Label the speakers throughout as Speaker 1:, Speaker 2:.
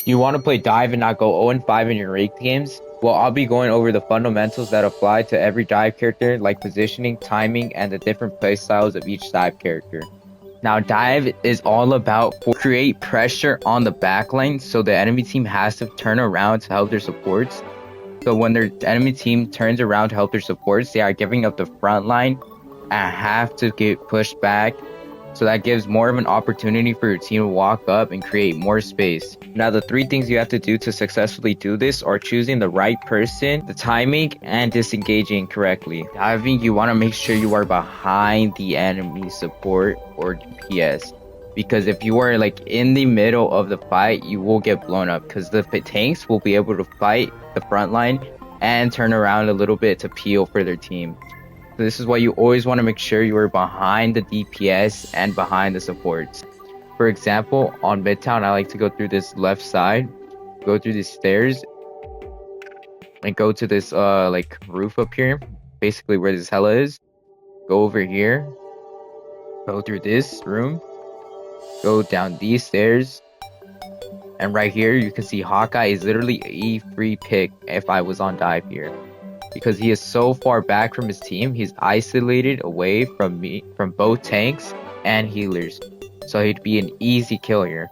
Speaker 1: You want to play dive and not go 0-5 in your ranked games? Well, I'll be going over the fundamentals that apply to every dive character, like positioning, timing, and the different playstyles of each dive character. Now, dive is all about create pressure on the backline, so the enemy team has to turn around to help their supports. So when their enemy team turns around to help their supports, they are giving up the front line and have to get pushed back. So that gives more of an opportunity for your team to walk up and create more space. Now, the 3 things you have to do to successfully do this are choosing the right person, the timing, and disengaging correctly. Diving, you want to make sure you are behind the enemy support or DPS. Because if you are like in the middle of the fight, you will get blown up because the tanks will be able to fight the front line and turn around a little bit to peel for their team. So this is why you always want to make sure you are behind the DPS and behind the supports. For example, on Midtown, I like to go through this left side, go through these stairs, and go to this like roof up here, basically where this hella is. Go over here, go through this room, go down these stairs, and right here you can see Hawkeye is literally a free pick if I was on dive here. Because he is so far back from his team, he's isolated away from both tanks and healers. So he'd be an easy kill here.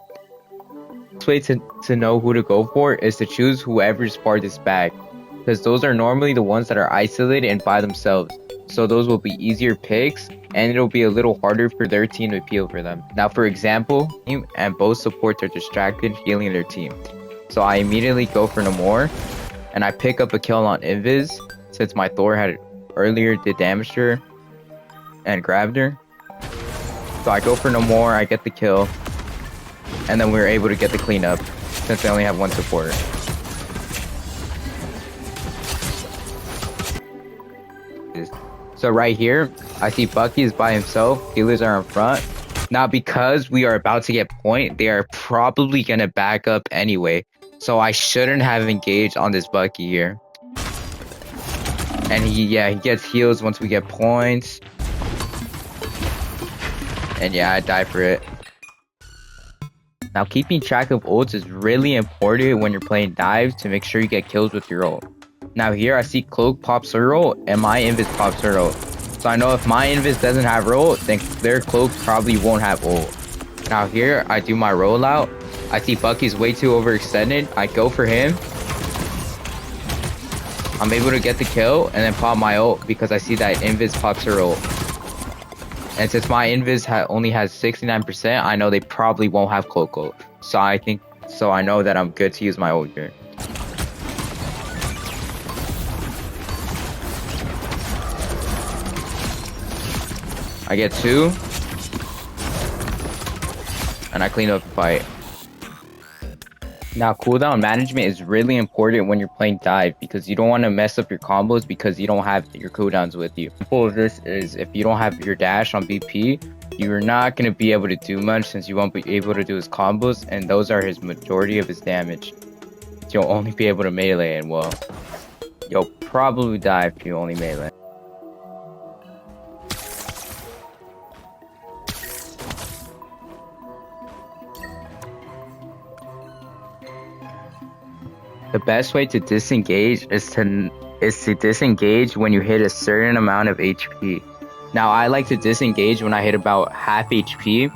Speaker 1: The way to know who to go for is to choose whoever's farthest back. Because those are normally the ones that are isolated and by themselves. So those will be easier picks and it'll be a little harder for their team to appeal for them. Now for example, and both supports are distracted healing their team. So I immediately go for no more. And I pick up a kill on Invis, since my Thor had earlier did damage to her and grabbed her. So I go for no more, I get the kill, and then we were able to get the cleanup since they only have one supporter. So right here, I see Bucky is by himself, healers are in front. Now because we are about to get point, they are probably going to back up anyway. So I shouldn't have engaged on this Bucky here. And he gets heals once we get points. And yeah, I die for it. Now keeping track of ults is really important when you're playing dives to make sure you get kills with your ult. Now here I see Cloak pops her ult and my Invis pops her ult. So I know if my Invis doesn't have her ult, then their Cloak probably won't have ult. Now here I do my rollout. I see Bucky's way too overextended. I go for him. I'm able to get the kill and then pop my ult because I see that Invis pops her ult. And since my Invis only has 69%, I know they probably won't have Cloak ult. So I know that I'm good to use my ult here. I get 2. And I clean up the fight. Now, cooldown management is really important when you're playing dive because you don't want to mess up your combos because you don't have your cooldowns with you. Example of this is if you don't have your dash on BP, you're not going to be able to do much since you won't be able to do his combos, and those are his majority of his damage. You'll only be able to melee, and well, you'll probably die if you only melee. The best way to disengage is to disengage when you hit a certain amount of HP. Now I like to disengage when I hit about half HP.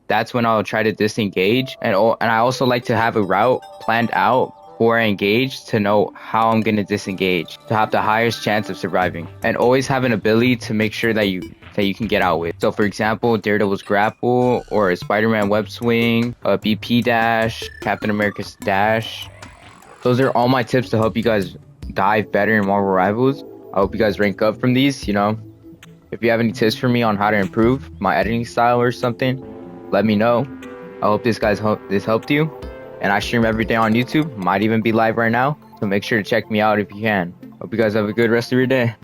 Speaker 1: That's when I'll try to disengage, and I also like to have a route planned out before I engage to know how I'm going to disengage to have the highest chance of surviving, and always have an ability to make sure that you can get out with. So for example, Daredevil's grapple or a Spider-Man web swing, a BP dash, Captain America's dash. Those are all my tips to help you guys dive better in Marvel Rivals. I hope you guys rank up from these, you know. If you have any tips for me on how to improve my editing style or something, let me know. I hope this helped you. And I stream every day on YouTube. Might even be live right now. So make sure to check me out if you can. Hope you guys have a good rest of your day.